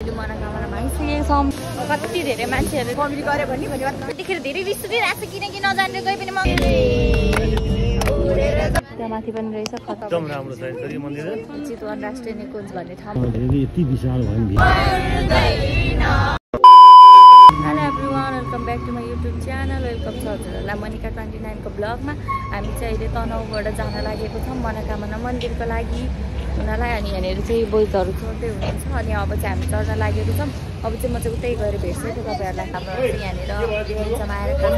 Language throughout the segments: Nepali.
फाइनली मनोकामना मागिसकेको छौँ। कति धेरै मान्छेहरूले कमेडी गर्यो भने त्यतिखेर धेरै रिस उठिरहेको छ किनकि नजानेर गए पनि त्यहाँ माथि पनि रहेछ एकदम राम्रो छ यो मन्दिर चितवन राष्ट्रिय निकुञ्ज भन्ने ठाउँ। यति विशाल भयो नि। Hello everyone, welcome back to my YouTube channel. Welcome छ हजुरहरूलाई मनिका 29 को ब्लगमा। हामी चाहिँ अहिले तनहुँबाट जान लागेको छौँ मनोकामना मन्दिरको लागि हुनलाई। अनि यहाँनिर चाहिँ बोइजहरू चढ्दै हुनुहुन्छ। अनि अब चाहिँ हामी चढ्न लागेको छौँ। अब चाहिँ म चाहिँ उतै गएर भेट्छु त्यो तपाईँहरूलाई। हाम्रो यहाँनिर आएर खानु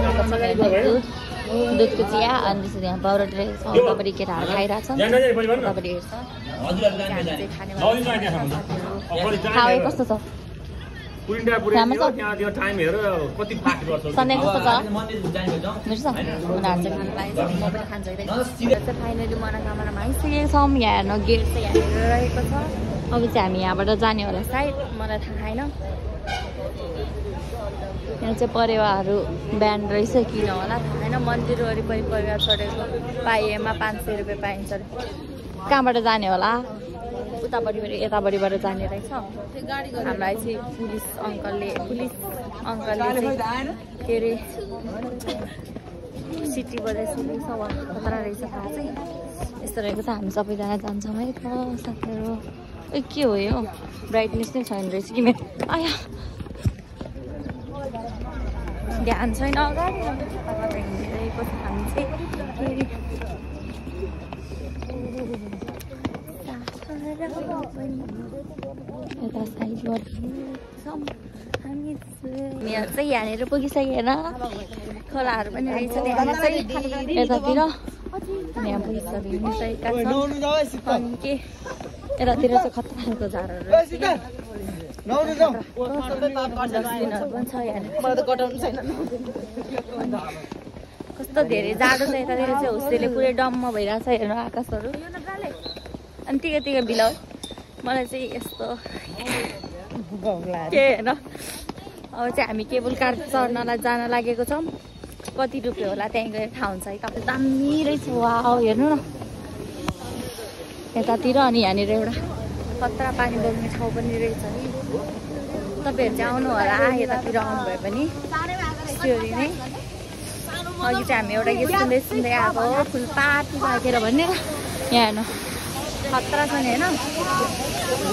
दुधको चिया अनि त्यसरी यहाँ बाउरट रहेको छ। तपाईँले केटाहरू खाइरहेको छ, तपाईँले हेर्छ। खाए कस्तो छ? टाइम हेर कति फाट गर्छ सन्डे कस्तो छ? मिर्छ उनीहरू चाहिँ खानु पाएछ, म पनि खान्छु। चाहिँ फाइनली मनोकामना मागिसकेको छौँ। यहाँ हेर्नु गेट चाहिँ यहाँनिर रहेको छ। अब चाहिँ हामी यहाँबाट जाने होला सायद, मलाई थाहा छैन। यहाँ चाहिँ परेवाहरू बिहान रहेछ किन होला थाहा छैन। मन्दिर वरिपरि परिवार चढेको पाइएमा 500 रुपियाँ पाइन्छ। कहाँबाट जाने होला? उतापट्टिबाट यतापट्टिबाट जाने रहेछ। हामीलाई चाहिँ पुलिस अङ्कलले चाहिँ के अरे सिटी बजाइसकेको छ। खतरा रहेछ थाहा चाहिँ यस्तो रहेको छ। हामी सबैजना जान्छौँ है त साथीहरू। ए के हो यो? ब्राइटनेस नै छैन रहेछ कि मेरो। आया ध्यान छैन। अगाडि हिँडिरहेको छ हामी चाहिँ। यता साइडबाट हामीहरू चाहिँ यहाँनिर पुगिसकेन। खोलाहरू पनि रहेछ त्यहाँनिर चाहिँ यतातिर। अनि यहाँ पुगिसकेका छौँ। अनि के यतातिर चाहिँ खतरा खालको झारहरू कस्तो धेरै जाडो छ यतातिर चाहिँ। हुस्सेले पुरै डम्म भइरहेछ हेर्नु आकाशहरू। अनि टिका बिलाउ मलाई चाहिँ यस्तो के होइन। अब चाहिँ हामी केबल कार चढ्नलाई जान लागेको छौँ। कति रुपियाँ होला त्यहीँ गएर थाहा हुन्छ है। तपाईँ दामी रहेछ। वाउ हेर्नु न यतातिर। अनि यहाँनिर एउटा खतरा पानी बग्ने ठाउँ पनि रहेछ नि। तपाईँहरू चाहिँ आउनु होला यतातिर आउनुभयो भने। स्टोरी नै अघि चाहिँ हामी एउटा गीत सुन्दै आएको हो फुलपाती पाकेर भन्ने। यहाँ हेर्नु खतरा छ नि होइन।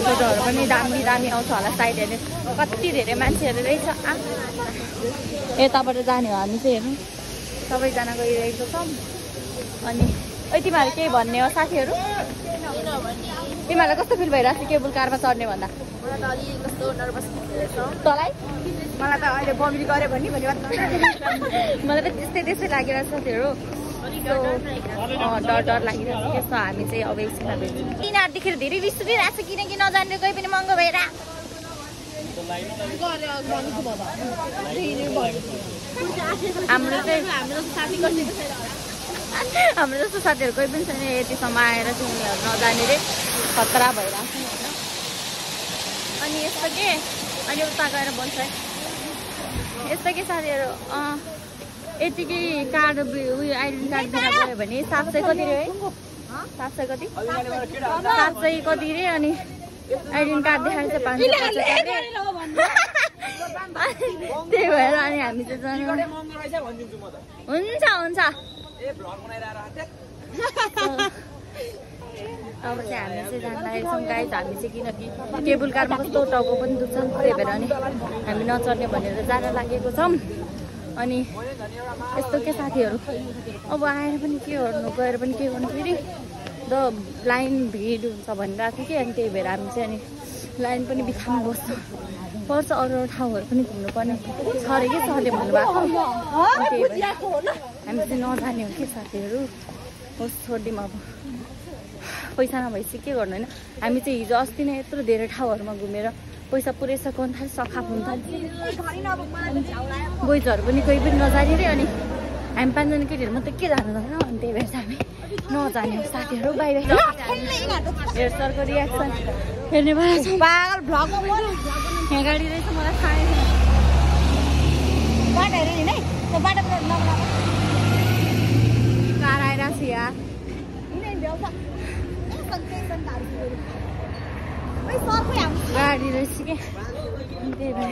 फोटोहरू पनि दामी आउँछ होला सायद। हेर्नु कति धेरै मान्छेहरू रहेछ। यताबाट जाने हो हामी चाहिँ हेर्नु सबैजना गइरहेको छौँ। अनि तिमीहरू केही भन्ने हो साथीहरू? तिमीहरूलाई कस्तो फिल भइरहेको छ केबल कारमा चढ्ने भन्दा? तँलाई? मलाई त अहिले कमेडी गऱ्यो भने मलाई त त्यस्तै लागिरहेको छ साथीहरू। डर लागिरहेको छ। त्यसो हामी चाहिँ अब एकछिनमा भेट्छौँ। यिनीहरूदेखि धेरै रिस उठिरहेको छ किनकि नजानेर गए पनि महँगो भएर। हाम्रो जस्तो साथीहरू कोही पनि छैन यतिसम्म आएर चाहिँ उनीहरू नजानेर खतरा भइरहेको छ होइन। अनि यस्तो के अनि उता गएर बन्छ है यस्तो के साथीहरू। यतिकै कार्ड उयो आइडेन्टी कार्ड दिएर गयो भने 700 कति रे है? 700 कति 700 कति रे। अनि आइडेन्टी कार्ड देखाएर चाहिँ 500 त्यही भएर अनि हामी चाहिँ जाने। हुन्छ अब चाहिँ हामी चाहिँ जान लागेको छौँ गाइस। हामी चाहिँ किनकि केबल कारमा कस्तो टाउको पनि दुख्छ त्यही भएर अनि हामी नचढ्ने भनेर जान लागेको छौँ। अनि यस्तो के साथीहरू अब आएर पनि के गर्नु गएर पनि के गर्नु फेरि द लाइन भिड हुन्छ भनिरहेको थियो कि। अनि त्यही भएर हामी चाहिँ अनि लाइन पनि बित्थामा बस्नु पर्छ। अरू ठाउँहरू पनि घुम्नुपर्ने छ अरे के सरले भन्नुभएको। त्यही भएर हामी चाहिँ नजाने हो कि साथीहरू। होस् छोडिदिउँ अब पैसा नभएपछि के गर्नु होइन। हामी चाहिँ हिजो अस्ति नै यत्रो धेरै ठाउँहरूमा घुमेर पैसा पुरै सकाउनु थाल्यो सखा हुन थाल्यो। बोइजहरू पनि कोही पनि नजाने रे। अनि हामी 5 जना केटीहरू मात्रै के जानु जाँदैन। अनि त्यही भएर हामी नजाने हो साथीहरू। By by. हेर सरको रियाक्सन हेर्ने भएर पागल भ्लग यहाँ गाडी रहेछ मलाई थाहा छैन। बाटो हेऱ्यो नि है त्यो बाटोबाट कार आइरहेको छ यहाँ। गाडी रहेछ के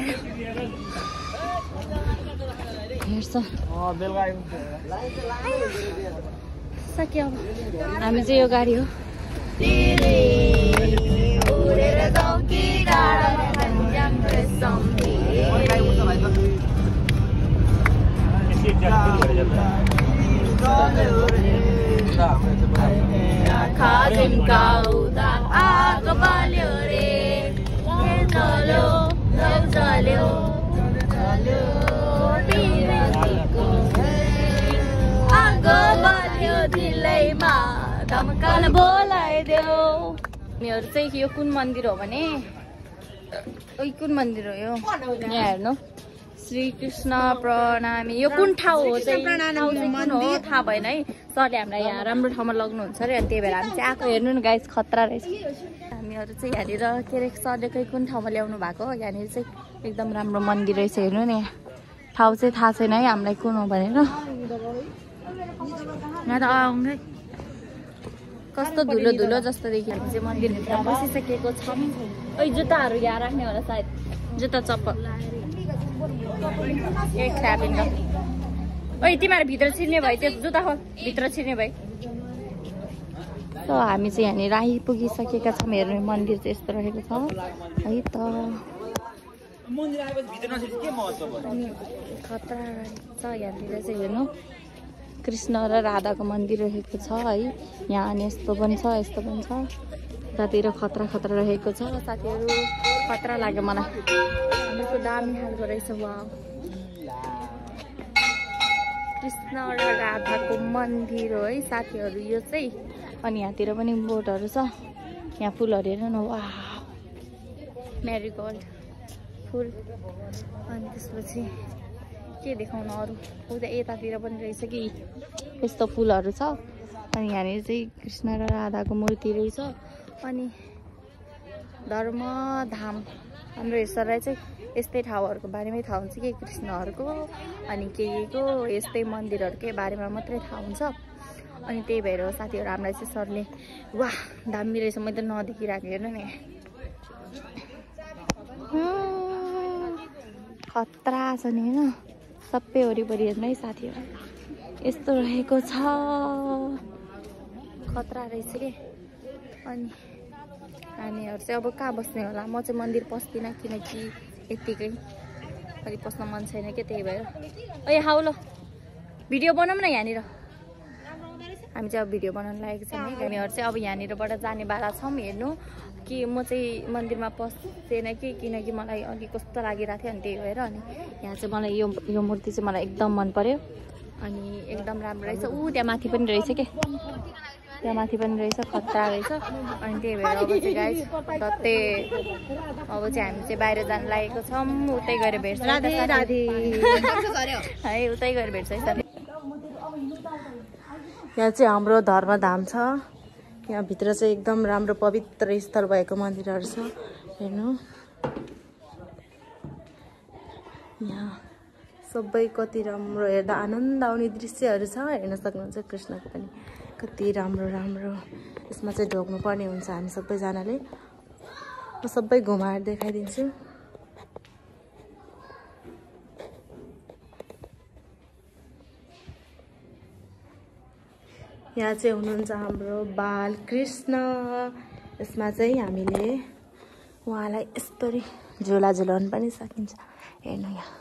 आयो हेर्छ सक्यो अब हामी चाहिँ यो गाडी हो आगो बल्यो रे चल्यो चल्यो चल्यो आगो बल्यो दिलैमा धम्कान बोलाइदेऊ हामीहरू चाहिँ यो कुन मन्दिर हो भने कुन मन्दिर हो यो यहाँ हेर्नु श्री कृष्ण प्रणामी यो कुन ठाउँ हो चाहिँ कुन हो थाहा भएन है सरले हामीलाई यहाँ राम्रो ठाउँमा लग्नुहुन्छ अरे अनि त्यही भएर हामी चाहिँ आएको हेर्नु न गाइस खतरा रहेछ हामीहरू चाहिँ यहाँनिर के अरे सरले कुन ठाउँमा ल्याउनु भएको यहाँनिर चाहिँ एकदम राम्रो मन्दिर रहेछ हेर्नु नि ठाउँ चाहिँ थाहा छैन है हामीलाई कुन हो भनेर यहाँ त आउँदै कस्तो धुलो धुलो जस्तो देखियो हामी चाहिँ मन्दिरभित्र बसिसकेको छौँ ओइ जुत्ताहरू यहाँ राख्ने होला सायद जुत्ता चप्पल ओइ तिमीहरू भित्र छिर्ने भए त्यो जुत्ता खोल भित्र छिर्ने भए हामी चाहिँ यहाँनिर आइपुगिसकेका छौँ हेर्नु मन्दिर चाहिँ यस्तो रहेको छ है त खतरा छ यहाँनिर चाहिँ हेर्नु कृष्ण र राधाको मन्दिर रहेको छ है यहाँ अनि यस्तो पनि छ यस्तो पनि छ यतातिर खतरा खतरा रहेको छ साथीहरू खतरा लाग्यो मलाई हाम्रो दामी खालको रहेछ वा कृष्ण र राधाको मन्दिर हो है साथीहरू यो चाहिँ अनि यहाँतिर पनि बोटहरू छ यहाँ फुलहरू हेर्नु न वा मेरीगोल्ड फुल अनि त्यसपछि के देखाउनु अरू उता यतातिर पनि रहेछ कि यस्तो फुलहरू छ अनि यहाँनिर चाहिँ कृष्ण र राधाको मूर्ति रहेछ अनि धर्मधाम हाम्रो ईश्वरलाई चाहिँ यस्तै ठाउँहरूको बारेमै थाहा हुन्छ कि कृष्णहरूको अनि के को यस्तै मन्दिरहरूकै बारेमा मात्रै थाहा हुन्छ अनि त्यही भएर साथीहरू हामीलाई चाहिँ सरले वाह दामी रहेछ मैले त नदेखिरहेको हेर्नु नि खतरा छ नि होइन सबै वरिपरि हेर्नु है साथीहरू यस्तो रहेको छ खतरा रहेछ कि अनि हामीहरू चाहिँ अब कहाँ बस्ने होला म चाहिँ मन्दिर पस्दिनँ किनकि यत्तिकै अलिक पस्न मन छैन क्या त्यही भएर ओ हाउ ल भिडियो बनाऊँ न यहाँनिर हामी चाहिँ अब भिडियो बनाउन लागेको छौँ है हामीहरू चाहिँ अब यहाँनिरबाट जाने बाला छौँ हेर्नु कि म चाहिँ मन्दिरमा पस्दैन कि किनकि मलाई अलिक कस्तो लागिरहेको थियो अनि त्यही भएर अनि यहाँ चाहिँ मलाई यो मूर्ति चाहिँ मलाई एकदम मन पर्यो अनि एकदम राम्रो रहेछ त्यहाँ माथि पनि रहेछ के त्यहाँ माथि पनि रहेछ खतरा रहेछ अनि त्यही भएर अब चाहिँ गाइस तत्ते अब चाहिँ हामी चाहिँ बाहिर जान लागेको छौँ उतै गएर भेट्छ है उतै गएर भेट्छ है साथी यहाँ चाहिँ हाम्रो धर्मधाम छ यहाँभित्र चाहिँ एकदम राम्रो पवित्र स्थल भएको मन्दिरहरू छ हेर्नु यहाँ सबै कति राम्रो हेर्दा आनन्द आउने दृश्यहरू छ हेर्न सक्नुहुन्छ कृष्णको पनि कति राम्रो राम्रो यसमा चाहिँ ढोक्नु पर्ने हुन्छ हामी सबैजनाले म सबै घुमाएर देखाइदिन्छु यहाँ चाहिँ हुनुहुन्छ हाम्रो बालकृष्ण यसमा चाहिँ हामीले उहाँलाई यसरी झोला झुलाउनु पनि सकिन्छ हेर्नु यहाँ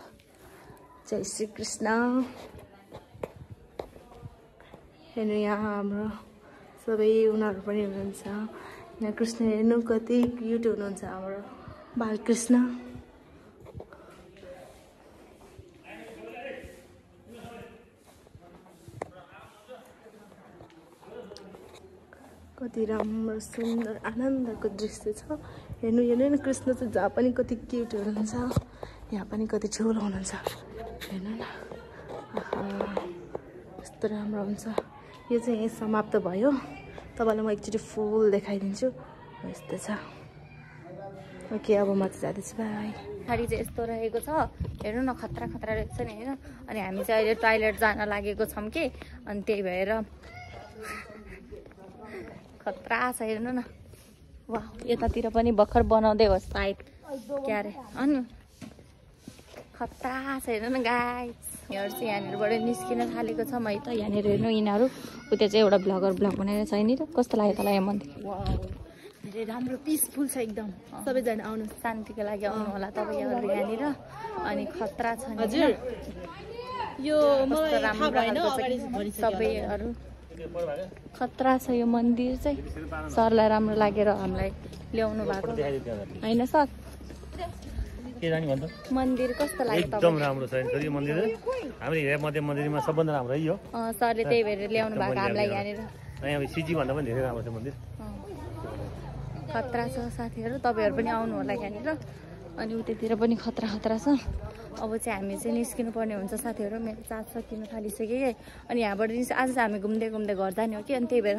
जय श्री कृष्ण हेर्नु यहाँ हाम्रो सबै उनीहरू पनि हुनुहुन्छ यहाँ कृष्ण हेर्नु कति क्युट हुनुहुन्छ हाम्रो बालकृष्ण कति राम्रो सुन्दर आनन्दको दृश्य छ हेर्नु हेर्नु कृष्ण चाहिँ जहाँ पनि कति क्युट हुनुहुन्छ यहाँ पनि कति ठुलो हुनुहुन्छ हेर्नु न यस्तो राम्रो हुन्छ यो चाहिँ यही समाप्त भयो तपाईँलाई म एकचोटि फुल देखाइदिन्छु यस्तो छ ओके अब म चाहिँ जाँदैछु बाई गाडी चाहिँ यस्तो रहेको छ हेर्नु न खतरा खतरा रहेछ नि होइन अनि हामी चाहिँ अहिले टोयलेट जान लागेको छौँ कि अनि त्यही भएर खतरा छ हेर्नु न वाह यतातिर पनि भर्खर बनाउँदै होस् सायद क्या अरे अनि खतरा छ हेर्नु न गाइस। यहाँ चाहिँ यहाँनिरबाट निस्किन थालेको छ। मै त यहाँनिर हेर्नु यिनीहरू उता चाहिँ एउटा ब्लगर ब्लग बनाएर छ नि। कस्तो लाग्यो तँलाई यहाँ मन्दिर? धेरै राम्रो पिसफुल छ एकदम। सबैजना आउनु शान्तिको लागि आउनु होला तपाईँहरू यहाँनिर। अनि खतरा छ हजुर। यो कस्तो राम्रो सबैहरू खतरा छ यो मन्दिर चाहिँ। सरलाई राम्रो लागेर हामीलाई ल्याउनु भएको होइन सर? के जाने भन्दा मन्दिर कस्तो लाग्यो? एकदम राम्रो छ यो मन्दिर। हाम्रो हिरा मध्य मन्दिरमा सबभन्दा राम्रो है यो। सरले त्यही भएर ल्याउनु भएको हामीलाई यहाँनिर। यहाँ सिजी भन्दा पनि धेरै राम्रो छ मन्दिर। खतरा छ साथीहरू, तपाईँहरू पनि आउनु होला यहाँनिर। अनि उतातिर पनि खतरा खतरा छ। अब चाहिँ हामी चाहिँ निस्किनु पर्ने हुन्छ साथीहरू। मेरो चार्ज सकिनु थालिसक्यो। अनि यहाँबाट आज चाहिँ हामी घुम्दै घुम्दै घर जाने हो कि। अनि त्यही भएर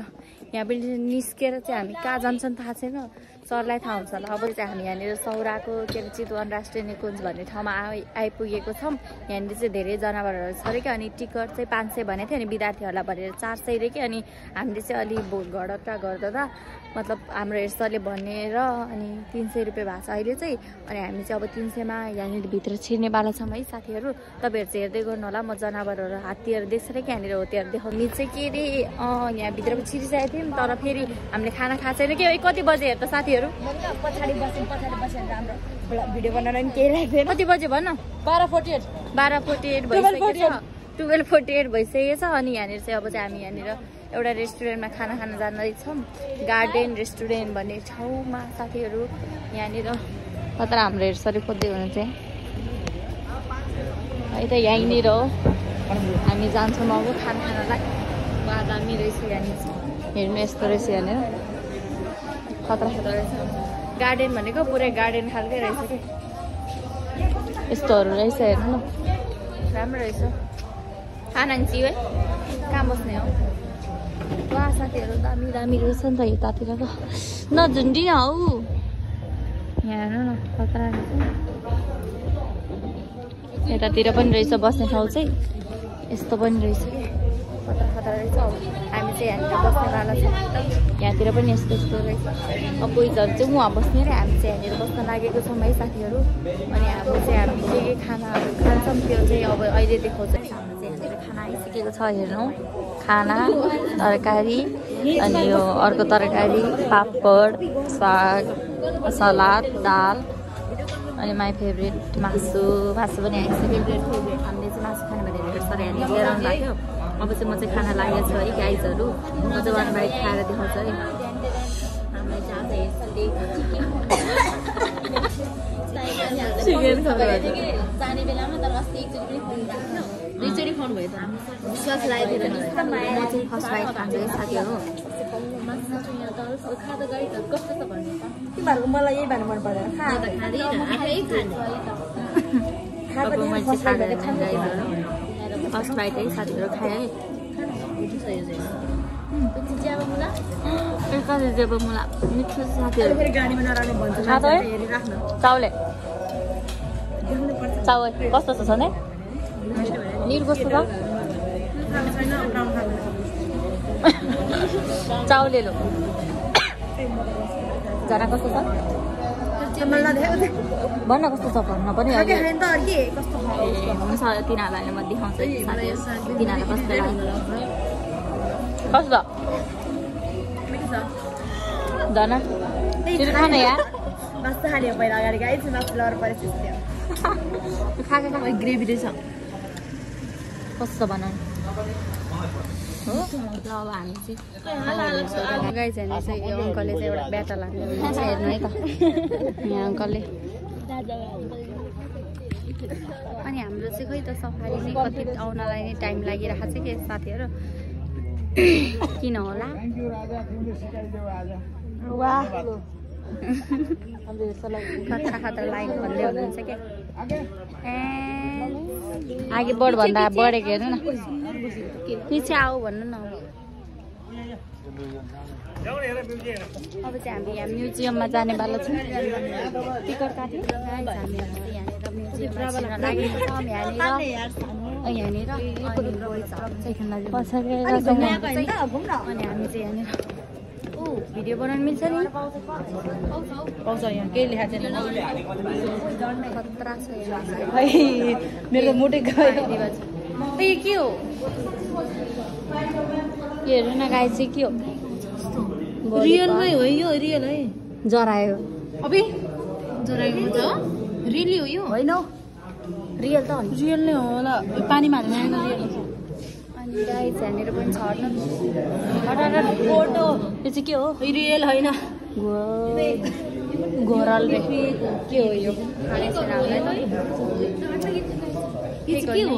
यहाँ पनि निस्केर चाहिँ हामी कहाँ जान्छन् थाहा छैन, सरलाई थाहा हुन्छ होला। अब चाहिँ हामी यहाँनिर सौराको के अरे चितवन राष्ट्रिय निकुञ्ज भन्ने ठाउँमा आइपुगेको छौँ। यहाँनिर चाहिँ धेरै जनावरहरू छ अरे कि। अनि टिकट चाहिँ 500 भनेको थियो। अनि विद्यार्थीहरूलाई भनेर 400 रे कि। अनि हामीले चाहिँ अलि घडक्का गर्दा मतलब हाम्रो हेरसरले भनेर अनि 300 रुपियाँ भएको छ अहिले चाहिँ। अनि हामी चाहिँ अब 300मा यहाँनिर भित्र छिर्नेवाला छौँ है साथीहरू। तपाईँहरू चाहिँ हेर्दै गर्नु होला। म जनावरहरू हात्तीहरू देख्छ कि यहाँनिर हो त्योहरू देखाउने चाहिँ के अरे यहाँभित्र पनि छिरिसकेको थियौँ। तर फेरि हामीले खाना खाएको छैन कि। कति बजे हेर्छ साथीहरू? पछाडि बसेर हाम्रो भिडियो बनाएर नि केही लाग्दैन। कति बजे भन्न? 12:48 भइसकेको छ। 12:48 भइसकेको छ। अनि यहाँनिर चाहिँ अब चाहिँ हामी यहाँनिर एउटा रेस्टुरेन्टमा खाना खान जाँदैछौँ। गार्डन रेस्टुरेन्ट भन्ने ठाउँमा साथीहरू यहाँनिर। तर हाम्रो हेर्सरी खोज्दै हुनुहुन्छ है त यहीँनिर हो। हामी जान्छौँ अब खाना खानलाई। वा दामी रहेछ यहाँनिर। हेर्नु यस्तो रहेछ यहाँनिर। खतरा खतरा रहेछ। गार्डन भनेको पुरै गार्डन खालकै रहेछ कि। यस्तोहरू रहेछ हेर्नु न, राम्रो रहेछ। खानान्ची है कहाँ बस्ने हो? वा साथीहरू दामी दामी रहेछ नि त यतातिर त। नझुन्डिन हौ यहाँ हेर्नु न खतरा रहेछ। यतातिर पनि रहेछ बस्ने ठाउँ चाहिँ। यस्तो पनि रहेछ कि खतरा खतरा रहेछ। अब हामी चाहिँ यहाँनिर बस्नेवाला छौँ। यहाँतिर पनि यस्तो यस्तो रहेछ। अब कोहीहरू चाहिँ उहाँ बस्ने र हामी चाहिँ यहाँनिर बस्न लागेको छौँ है साथीहरू। अनि हाम्रो चाहिँ हामी के खानाहरू खान्छौँ त्यो चाहिँ अब अहिले देखाउँछ। हाम्रो चाहिँ यहाँनिर खाना आइसकेको छ हेर्नु। खाना तरकारी अनि यो अर्को तरकारी पापड साग सलाद दाल अनि माई फेभरेट मासु पनि आइसक्यो। हामीले चाहिँ मासु खाने भनेर सर यहाँनिर लिएर आउनु भएको थियो। अब चाहिँ म चाहिँ खाना लागेको छु है गाइजहरू। म चाहिँ 1 बाइट खाएर देखाउँछु है। हामीलाई चाहिँ आज जाने बेलामा तर अस्ति एकचोटि पनि दुईचोटि खुवाउनु भयो त। विश्वास लागेको थियो। म चाहिँ फर्स्ट बाइट खान्छु है साथीहरू। कस्तो छ भन्नु? तिमीहरूको मलाई यही भन्नु मन पर्दैन। फर्स्ट बाइट है साथीहरू खाएँ है। मुला मिठो साथीहरू। चावल कस्तो छ सधैँ? निर कस्तो छ? चाउले लो जरा कस्तो छ? भन्न कस्तो छ भन्न पनि हुन्छ। तिनीहरूलाई म देखाउँछु साथीहरू। तिनीहरूलाई कस्तो लाग्यो? कस्तो धना खाने यार मासु खाने हो पहिला अगाडि गाइस। मासु लर परेछ खाएको ग्रेभी रहेछ। कस्तो बनाउनु हो? ल अब हामी चाहिँ गाइस हेर्नु चाहिँ यो अङ्कलले चाहिँ एउटा ब्याटा लाग्नु हेर्नु है त यहाँ अङ्कलले। अनि हाम्रो चाहिँ खोइ त सफारी नै कति आउनलाई नै टाइम लागिरहेको छ कि साथीहरू। किन होला? खतरा खतरा लाइन भन्दै हुनुहुन्छ क्या। अघि बढभन्दा बढेको हेर्नु न। पछि आऊ भन्नु न। अब चाहिँ हामी यहाँ म्युजियममा जानेवाला छौँ। टिकट काट्यो हामी यहाँनिर म्युजियममा लागेको छौँ। यहाँनिर अनि हामी चाहिँ यहाँनिर भिडियो बनाउनु मिल्छ नि पाउँछ यहाँ केही लेखा छैन खतरा छ यहाँ। है मेरो मोटे गयो यो के हो यो हेर्नु न गाई चाहिँ के हो रियलमै हो यो रियल है जरायो अबे जराएको हुन्छ रियली हो यो होइन रियल त हो नि रियल नै होला पानीमा हालेर रियल हुन्छ अनि गाई छानेर पनि छर्नु फोटो यो चाहिँ के हो रियल होइन घोरल रे के हो यो खाने छैन हामीलाई त के हो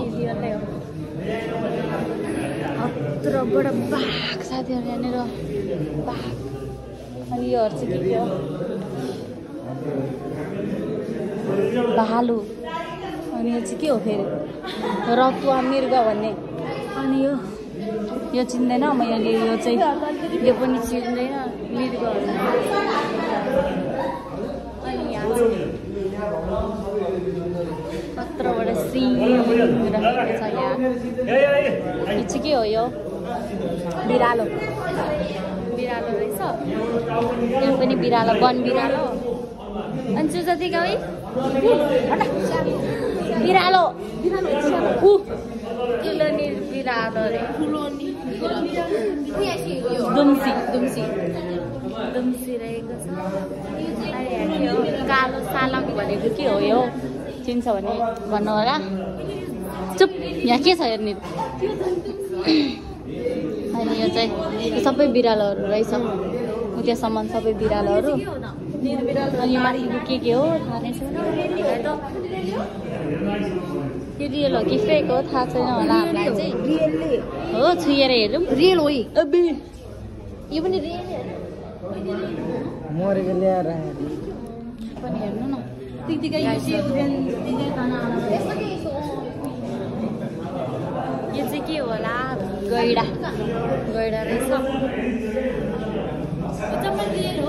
अत्रबाट बाघ साथीहरू यहाँनिर बाघ अनि योहरू चाहिँ के हो भालु अनि यो चाहिँ के हो फेरि रतुवा मृग भन्ने अनि यो चिन्दैन मैले यो चाहिँ यो पनि चिन्दैन मृगहरू अनि यहाँ चाहिँ कत्रोबाट सिंह राखेको छ यहाँ यो चाहिँ के हो यो बिरालो बिरालो रहेछ यहाँ पनि बिरालो वन बिरालो अनि सुजती गाई बिरालो ठुलोनी बिरालो रे दुम्सी दुम्सी दुम्सी रहेको छ कालो सालक भनेको के हो यो चिन्छ भने भन्नु होला चुप यहाँ के छ हेर्ने अनि यो चाहिँ सबै बिरालोहरू रहेछ त्यहाँसम्म सबै बिरालोहरू अनि माथिको के हो थाहा नै छैन यो रियल हो कि फेक हो थाहा छैन होला हामीलाई चाहिँ हो छुएर हेरौँ रियल हो यो पनि रियल मरेको ल्याएर पनि हेर्नु न यो चाहिँ के होला गैडा गैडा रहेछ गैडा पनि रहेछ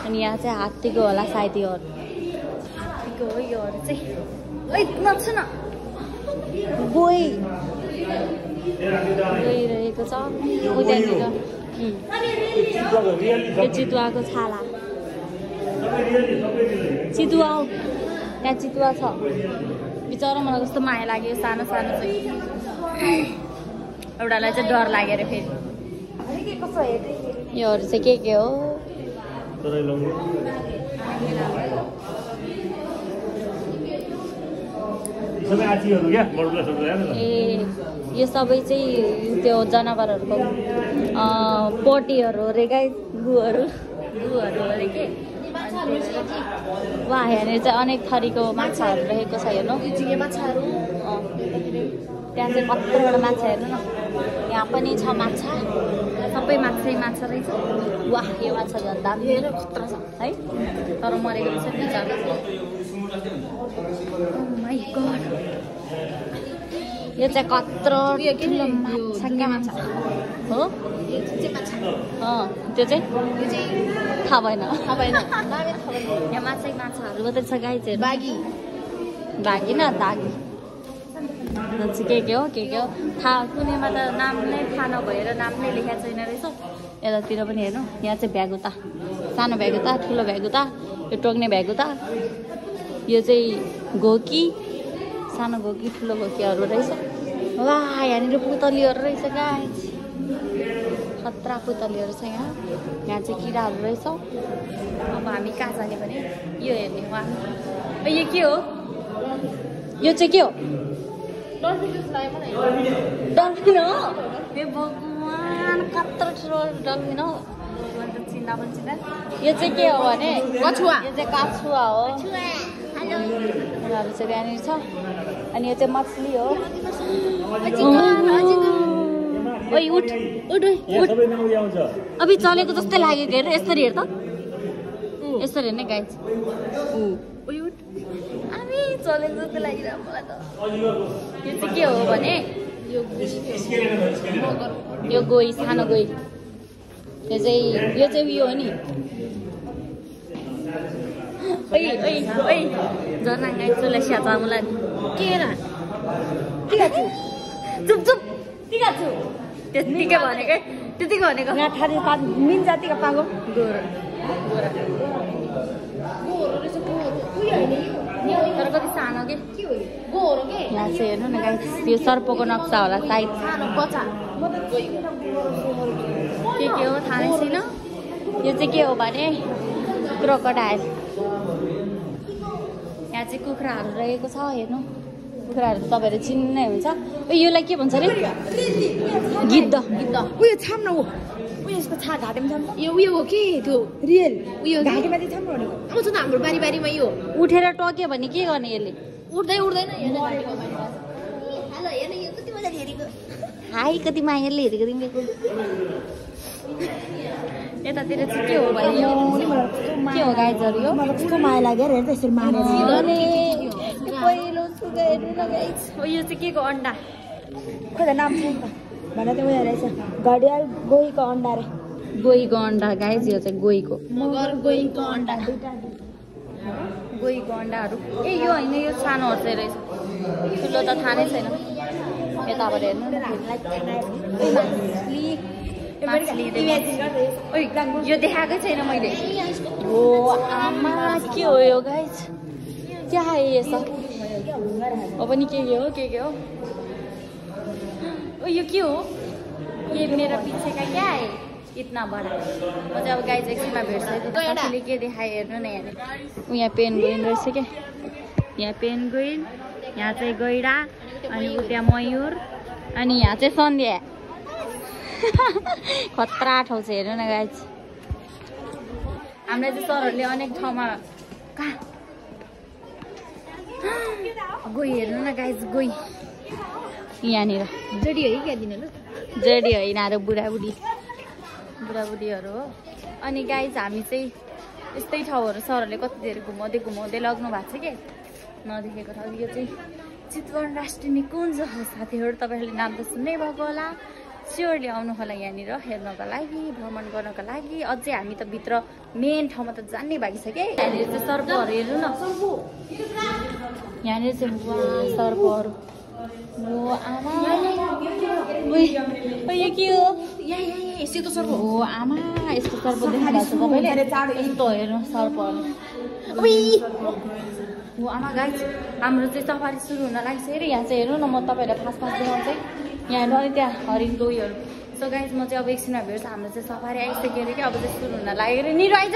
अनि यहाँ चाहिँ हात्तीको होला सायद योहरू हात्तीको हो योहरू चाहिँ नछु न गइरहेको छ उतातिर यो चितुवाको छाला चितुवा हो त्यहाँ चितुवा छ बिचरा मलाई कस्तो माया लाग्यो सानो सानो चाहिँ एउटालाई चाहिँ डर लागेर फेरि योहरू चाहिँ के हो ए यो सबै चाहिँ त्यो जनावरहरूको पोटीहरू अरे गाई गुहरू अरे के वा यहाँनिर चाहिँ अनेक थरीको माछाहरू रहेको छ हेर्नु माछाहरू त्यहाँ चाहिँ कत्रोवटा माछा हेर्नु न यहाँ पनि छ माछा सबै माछै माछा रहेछ वाह यो माछा झन् दामी खतरा छ है तर मरेको रहेछ बिचरा माइ गड यो चाहिँ कत्रो ठुलो माछा हो त्यो चाहिँ थाहा भएन यहाँ माछाहरू मात्रै छ गाई चाहिँ बाघी न दागी के हो थाहा कुनैमा त नाम नै थाहा नभएर नाम नै लेखाएको छैन रहेछ यतातिर पनि हेर्नु यहाँ चाहिँ भ्यागुता सानो भ्यागुता ठुलो भ्यागुता यो टोक्ने भ्यागुता यो चाहिँ घोकी सानो घोकी ठुलो घोकीहरू रहेछ वाह यहाँनिर पुतलीहरू रहेछ गाई खतरा पुतलीहरू छ यहाँ चाहिँ किराहरू रहेछ अब हामी कहाँ जाने भने यो हेर्ने वा यो के हो यो चाहिँ के हो डल्फिन हो ए भगवान् कत्रो ठुलो डल्फिन हो चिन्दा पनि चिन्दा यो चाहिँ के हो भने कछुवा यो चाहिँ कछुवा हो उनीहरू चाहिँ यहाँनिर छ अनि यो चाहिँ मछली हो ओइ उठ अबि चलेको जस्तै लाग्यो हेर यसरी हेर त यसरी हेर्ने गाई ओइ उठ अबि चलेको जस्तै लागिरहेको मलाई त यो चाहिँ के हो भने यो गोही सानो गोही यो चाहिँ उयो हो नि ओइ झर्ना गाई चुला स्याचा मलाई के र चुप त्यतिकै भनेकै त्यतिकै भनेको यहाँ थाहा मिन जातिको पागो गोरो तर कति सानो के यहाँ चाहिँ हेर्नु न गाइस यो सर्पको नक्सा होला सायद के हो थाहा नै छैन यो चाहिँ के हो भने क्रोकोडाइल यहाँ चाहिँ कुखुराहरू रहेको छ हेर्नु कुखुराहरू तपाईँहरू चिन्नै हुन्छ योलाई के भन्छ अरे गिद्ध उयो छाम्न हो यसको छा घाँटीमा छाम्न यो उयो हो कि त्यो रियल उयो घाँटीमा चाहिँ छाम्न भनेको आउँछ त हाम्रो बारीमा यो उठेर टक्यो भने के गर्ने यसले उठ्दैन हेलो हेर्न यो कति मजाले हेरेको हाई कति मायाले हेरेको तिमीले यतातिर चाहिँ के हो भने यो के हो गाइजहरू यो मलाई कस्तो माया लाग्यो हेर्नु यसरी मारेर पहिलो सुगा हेर्नु न गाइज यो चाहिँ के को अन्डा खोइ त नाम छ नि त भन त उयो रहेछ घडियाल गोहीको अन्डा रे गोहीको अन्डा गाइज यो चाहिँ गोहीको गोहीको अन्डा गोहीको अन्डाहरू ए यो होइन यो सानोहरू चाहिँ रहेछ ठुलो त थाहा नै छैन यताबाट हेर्नु यो देखाएकै छैन मैले हो आमा के हो यो गाइज क्या है ये सब अब पनि के हो यो के हो ये मेरा पीछे का क्या है इतना बड़ा म चाहिँ अब गाइज एकछिनमा भेट्छु साथीले के देखायो हेर्नु न यहाँ यहाँ पेन्गुइन रहेछ क्या यहाँ पेन्गुइन यहाँ चाहिँ गैडा अनि उता मयूर अनि यहाँ चाहिँ सन्ध्या खतरा ठाउँ छ हेर्नु न गाइज हामीलाई चाहिँ सरहरूले अनेक ठाउँमा कहाँ गई हेर्नु न गाइज गई यहाँनिर जडी है क्या दिन जडी होइन अरू बुढाबुढीहरू हो अनि गाइज हामी चाहिँ यस्तै ठाउँहरू सरहरूले कति धेरै घुमाउँदै लग्नु भएको छ कि नदेखेको ठाउँ यो चाहिँ चितवन राष्ट्रिय निकुञ्ज हो साथीहरू तपाईँहरूले नाम त सुन्नै भएको होला स्योरली आउनु होला यहाँनिर हेर्नको लागि भ्रमण गर्नको लागि अझै हामी त भित्र मेन ठाउँमा त जान्ने बाँकी छ क्या यहाँनिर चाहिँ सर्पहरू हेर्नु न यहाँनिर चाहिँ सर्पहरू हो आमा यो के हो सेतो सर्प हो आमा यस्तो सर्प देख्नु तपाईँले यस्तो हेर्नु सर्पहरू हो आमा गाइज हाम्रो चाहिँ सफारी सुरु हुन लाग्छ अरे यहाँ चाहिँ हेर्नु न म तपाईँहरूलाई फास्ट देखाउँछु यहाँ हेर्नु अनि त्यहाँ हरिणको उयोहरू सो गाइज म चाहिँ अब एकछिनमा भेट्छु हाम्रो चाहिँ सफारी आइसक्यो अरे कि अब चाहिँ सुरु हुन लाग्यो अरे निरो आइज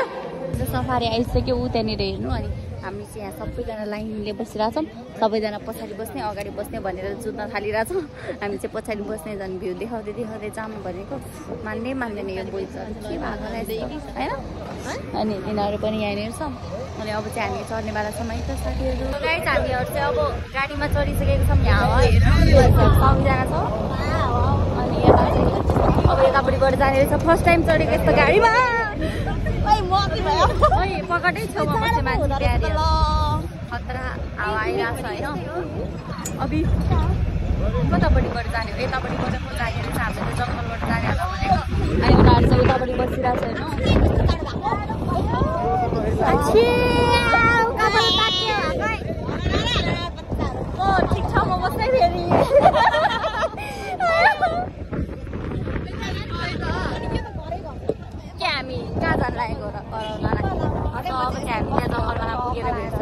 सफारी आइसक्यो ऊ त्यहाँनिर हेर्नु अनि हामी चाहिँ यहाँ सबैजना लाइनले बसिरहेछौँ सबैजना पछाडि बस्ने अगाडि बस्ने भनेर जुत्न थालिरहेछौँ हामी चाहिँ पछाडि बस्ने झन् भ्यू देखाउँदै जाऊँ भनेको मान्दैन यो बोइजहरू के भएको होइन अनि यिनीहरू पनि यहाँनिर छ अनि अब चाहिँ हामी चढ्ने बेला छौँ है त साथीहरू गाइज हामीहरू चाहिँ अब गाडीमा चढिसकेको छौँ यहाँ सबैजना छौँ अनि यता चाहिँ अब यतापट्टिबाट जाने रहेछ फर्स्ट टाइम चढेको यस्तो गाडीमा पकटै छेउमा बस्ने मान्छे त्यहाँनिर खतरा हावा आइरहेको छ होइन अब कतापट्टिबाट जाने हो यतापट्टिबाट पो जाने रहेछ हामीले जङ्गलबाट जाने होला भनेको अनि उनीहरू चाहिँ उतापट्टि बसिरहेको छ होइन ठिक ठाउँमा बस्दै फेरि हामी कहाँ जान लागेको अब चाहिँ हामी त्यहाँ जङ्गलमा पुगेर भेट्छ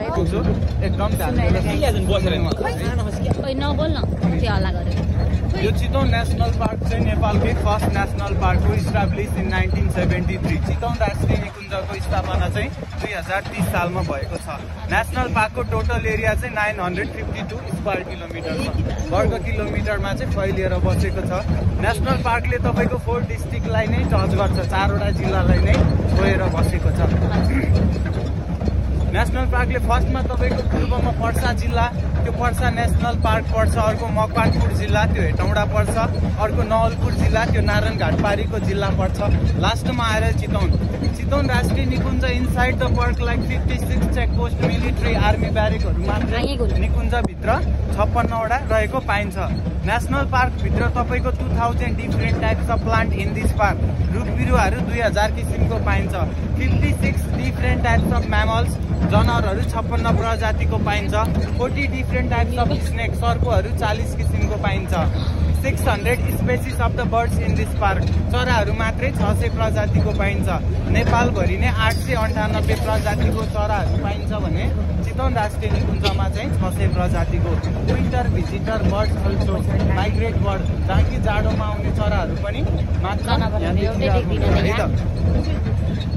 है नबोल न त्यो हल्ला गरेर यो चितवन नेसनल पार्क चाहिँ नेपालकै फर्स्ट नेसनल पार्क हो इस्टाब्लिस इन 1973 चितवन राष्ट्रिय निकुञ्जको स्थापना चाहिँ 2030 सालमा भएको छ नेसनल पार्कको टोटल एरिया चाहिँ 952 स्क्वायर किलोमिटर छ वर्ग किलोमिटरमा चाहिँ फैलिएर बसेको छ नेसनल पार्कले तपाईँको 4 डिस्ट्रिक्टलाई नै टच गर्छ 4वटा जिल्लालाई नै छोएर बसेको छ नेसनल पार्कले फर्स्टमा तपाईँको पूर्वमा पर्सा जिल्ला त्यो पर्सा नेसनल पार्क पर्छ अर्को मकवानपुर जिल्ला त्यो हेटौँडा पर्छ अर्को नवलपुर जिल्ला त्यो नारायणघाट पारीको जिल्ला पर्छ लास्टमा आएर चितवन राष्ट्रिय निकुञ्ज inside the park like 56 checkpost military army ब्यारेकहरू मात्रै निकुञ्जभित्र 56वटा रहेको पाइन्छ नेसनल पार्कभित्र तपाईँको 2000 different types of plant in this park रुख बिरुवाहरू 2000 किसिमको पाइन्छ 56 डिफ्रेन्ट टाइप्स अफ म्यामल्स जनावरहरू 56 प्रजातिको पाइन्छ 40 डिफ्रेन्ट टाइप्स अफ स्नेक सर्पहरू 40 किसिमको पाइन्छ 600 species of the birds in this park. चराहरू मात्रै 600 प्रजातिको पाइन्छ। नेपालभरि नै 898 प्रजातिको चराहरू पाइन्छ भने चितवन राष्ट्रिय निकुञ्जमा चाहिँ 600 प्रजातिको। Winter visitor birds also migrate bird, जहाँ कि जाडोमा आउने चराहरू पनि मात्र यहाँ देखिरहेको है त।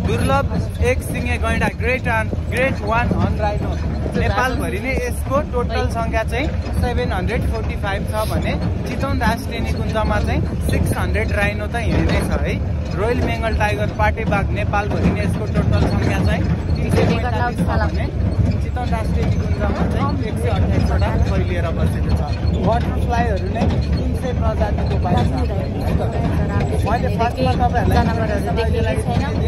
दुर्लभ एक सिङे गैंडा ग्रेट वान हर्न राइनो, नेपालभरि नै यसको टोटल संख्या चाहिँ 745 छ भने चितवन राष्ट्रिय निकुञ्जमा चाहिँ 600 राइनो त यही नै छ है। रोयल बेङ्गल टाइगर पाटेबाघ, नेपालभरि नै यसको टोटल संख्या चाहिँ 345 छ भने चितवन राष्ट्रिय निकुञ्जमा चाहिँ 128 वटा फैलिएर बसेको छ। बटरफ्लाईहरू नै 300 प्रजातिको पाइन्छ। मैले फर्स्टमा तपाईँहरूलाई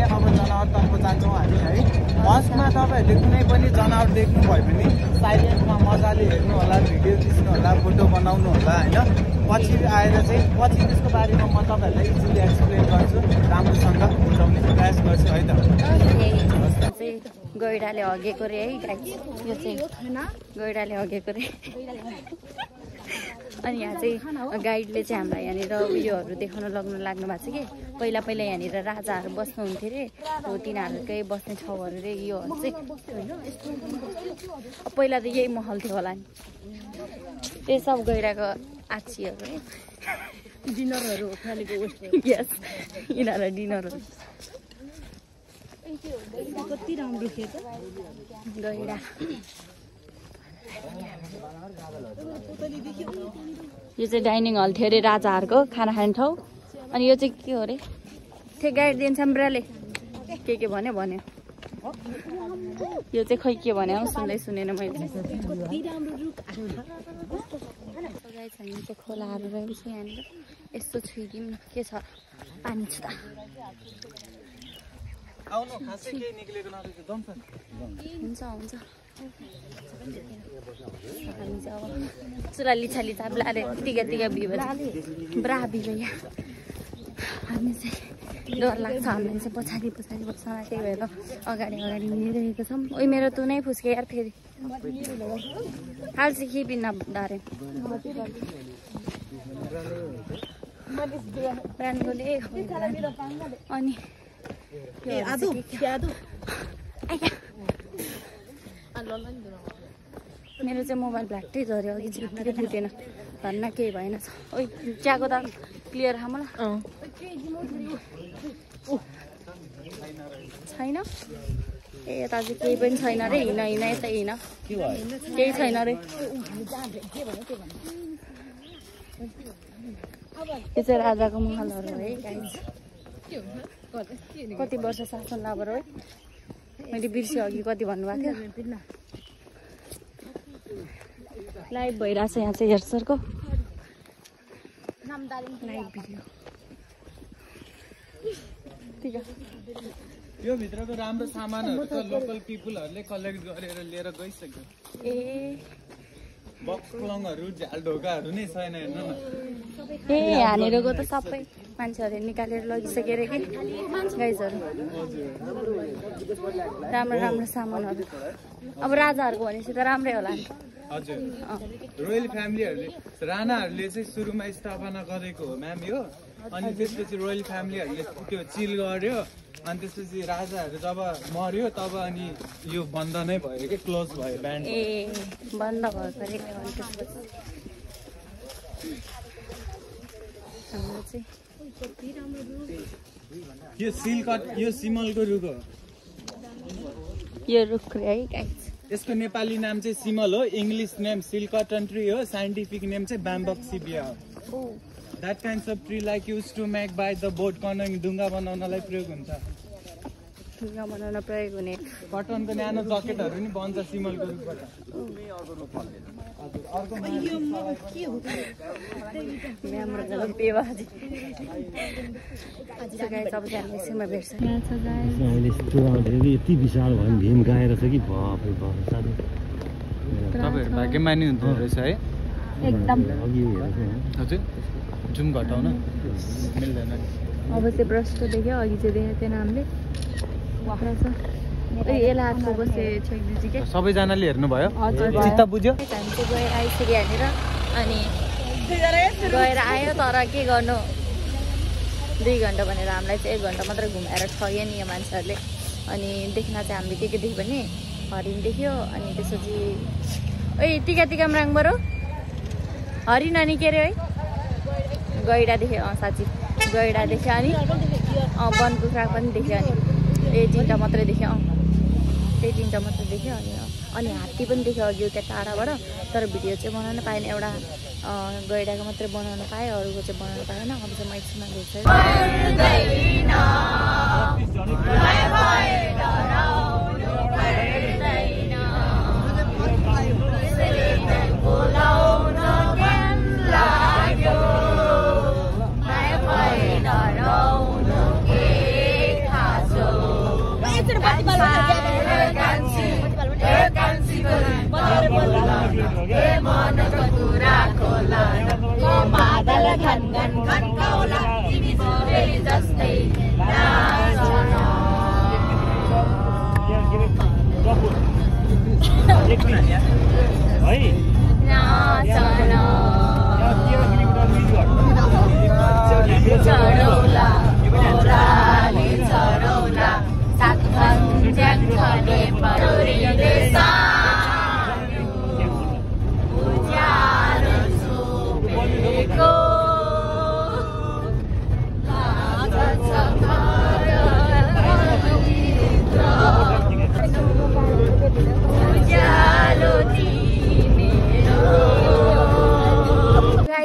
अब जनावरतर्फ जान्छौँ हामी है। फर्स्टमा तपाईँहरूले कुनै पनि जनावर देख्नुभयो भने साइलेन्टमा मजाले हेर्नु होला, भिडियो खिच्नु होला, फोटो बनाउनु होला होइन। पछि आएर चाहिँ पछि त्यसको बारेमा म तपाईँहरूलाई इजिली एक्सप्लेन गर्छु, राम्रोसँग बुझाउने प्रयास गर्छु है त। गैडाले हगेको रे है गाइस, यो चाहिँ गैडाले हगेको रे। अनि यहाँ चाहिँ गाइडले चाहिँ हामीलाई यहाँनिर उयोहरू देखाउन लाग्नु भएको छ कि पहिला यहाँनिर राजाहरू बस्नुहुन्थ्यो अरे, हो तिनीहरूकै बस्ने ठाउँहरू रे योहरू चाहिँ। पहिला त यही महल थियो होला नि, त्यही सब गैडाको आछीहरू रे, डिनरहरू यस यिनीहरू डिनरहरू। कति राम्रो थियो त गैडा। यो चाहिँ डाइनिङ हल थियो अरे राजाहरूको खाना खाने ठाउँ। अनि यो चाहिँ के हो अरे, त्यो गाइड दिन्छ ब्राले के भन्यो यो चाहिँ खै के भन्यो सुनेन मैले। खोलाहरू रहेछ यहाँनिर, यस्तो छुइदिउँ न के छ, पानी छ त। हुन्छ चुरा लिछा ब्लाले तिगा ब्रा बिभैया। हामी चाहिँ डर लाग्छ, हामी चाहिँ पछाडि बस्न, त्यही भएर अगाडि हिँडिरहेको छौँ। ओइ मेरो तँ नै फुस्के यार फेरि हाल चाहिँ के बिना डारे ब्रान्डले। अनि मेरो चाहिँ मोबाइल भ्याट्टै झऱ्यो, अघि झिक्कै फुटेन, धन्न केही भएन। ओइ चियाको त क्लियर हामीलाई छैन। ए यता चाहिँ केही पनि छैन रे, हिँड यतै हिँड, केही छैन रे। यो चाहिँ राजाको महलहरू है गाइस। कति वर्ष शासन लाबर है, मैले बिर्सेँ अघि कति भन्नुभएको थियो। लाइभ भइरहेछ यहाँ चाहिँ हेर्सरको लाइभ भिडियो। यो भित्रको राम्रो सामानहरू त लोकल पिपुलहरूले कलेक्ट गरेर लिएर गइसक्यो। ए बक्स क्लङहरू, झ्याल ढोकाहरू नै छैन हेर्नु न। ए यहाँनिरको त सबै मान्छेहरूले निकालेर लगिसकेर कि गाइजहरू, राम्रो सामानहरू। अब राजाहरूको भनेपछि त राम्रै होला नि। हजुर, रोयल फ्यामिलीहरूले राणाहरूले चाहिँ सुरुमा स्थापना गरेको हो म्याम यो। अनि त्यसपछि रोयल फ्यामिलीहरूले त्यो चिल गर्यो, अनि त्यसपछि राजाहरू जब मर्यो तब अनि यो बन्द नै भयो कि क्लोज भयो ब्यान्ड। ए बन्द भयो अरे। हाम्रो चाहिँ यो सिलकट, यो सिमलको रुख हो। यो रुख है गाइस, यसको नेपाली नाम चाहिँ सिमल हो, इङ्ग्लिस नेम सिलकटन ट्री हो, साइन्टिफिक नेम चाहिँ ब्याम्बक्सिबिया हो। That kinds of tree like used to make by the boat canoeing, ढुङ्गा बनाउनलाई प्रयोग हुन्छ। ढुङ्गा बनाउन प्रयोग हुने कटनको न्यानो जकेटहरू नि बन्छ सिमलको रुखबाट। यति विशाल भयो भने भीम गाएर छ कि तपाईँहरू भाग्यमानी हुँदो रहेछ है एकदम। हजुर जुम घटाउन मिल्दैन। अब चाहिँ ब्रसको देख्यो, अघि चाहिँ देखेको थिएन हामीले। यसलाई हातमा बसे छेक्दिजी के सबैजनाले हेर्नुभयो, हजुर चित्त बुझ्यो। हामी चाहिँ गएर आइसक्यो यहाँनिर। अनि गएर आयो तर के गर्नु 2 घन्टा भनेर हामीलाई चाहिँ 1 घन्टा मात्रै घुमाएर ठग्यो नि यो मान्छेहरूले अनि देख्न चाहिँ हामीले के देख्यो भने हरिण देख्यो अनि त्यसपछि ओइ टिका टिकामा राङ बरो हरिण अनि के अरे है गैडा देख्यो साँच्ची गैडा देख्यो अनि वन कुखुरा पनि देख्यो अनि ए 3टा मात्रै देख्यो त्यही 3टा मात्रै देख्यो अनि हात्ती पनि देख्यो अघि त्यहाँ टाढाबाट तर भिडियो चाहिँ बनाउन पाएन एउटा गैडाको मात्रै बनाउन पाएँ अरूको चाहिँ बनाउन पाएन अब चाहिँ म एकछिनमा देख्छु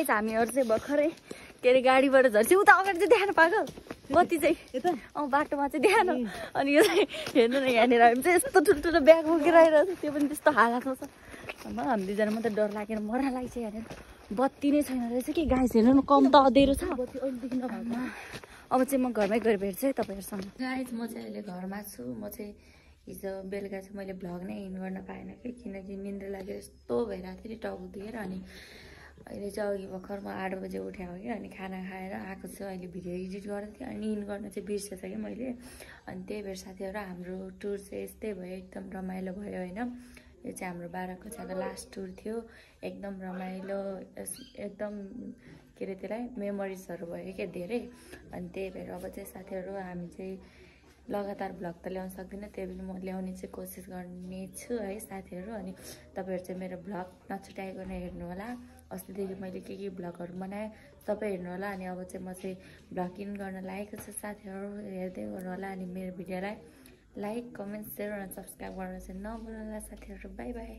हामीहरू चाहिँ भर्खरै के अरे गाडीबाट झर्छ उता अगाडि चाहिँ देखाउनु पाएको बत्ती चाहिँ बाटोमा चाहिँ देखाएन अनि यो चाहिँ हेर्नु न यहाँनिर हामी चाहिँ यस्तो ठुल्ठुलो ब्याग बोकेर आइरहेको छ त्यो पनि त्यस्तो हालत छ हामी दुईजना मात्रै डर लागेर मर्न लाग्छ यहाँनिर बत्ती नै छैन रहेछ कि गाइस हेर्नु न कम त अँधेरो छ अब चाहिँ म घरमै गएर भेट्छु है तपाईँहरूसँग गाइस म चाहिँ अहिले घरमा छु म चाहिँ हिजो बेलुका चाहिँ मैले भ्लग नै इन गर्न पाएन कि किनकि निन्द्रा लागेर यस्तो भइरहेको थियो नि टाउको दुखेर अनि अहिले चाहिँ अघि भर्खर म 8 बजे उठ्यो कि अनि खाना खाएर आएको छु अहिले भिडियो एडिट गरेको थिएँ अनि इन गर्न चाहिँ बिर्सेछ कि मैले अनि त्यही भएर साथीहरू हाम्रो टुर चाहिँ यस्तै भयो एकदम रमाइलो भयो होइन यो चाहिँ हाम्रो 12 कक्षाको लास्ट टुर थियो एकदम रमाइलो एकदम के अरे त्यसलाई मेमोरिजहरू भयो क्या धेरै अनि त्यही भएर अब चाहिँ साथीहरू हामी चाहिँ लगातार भ्लग त ल्याउन सक्दिनँ त्यही भएर म ल्याउने चाहिँ कोसिस गर्नेछु है साथीहरू अनि तपाईँहरू चाहिँ मेरो भ्लग नछुटाइकन हेर्नु होला अस्तिदेखि मैले के भ्लगहरू बनाएँ सबै हेर्नु होला अनि अब चाहिँ म चाहिँ भ्लग इन गर्न लागेको छु साथीहरू हेर्दै गर्नु होला अनि मेरो भिडियोलाई लाइक कमेन्ट सेयर र सब्सक्राइब गर्न चाहिँ नभुल्नु होला साथीहरू बाई बाई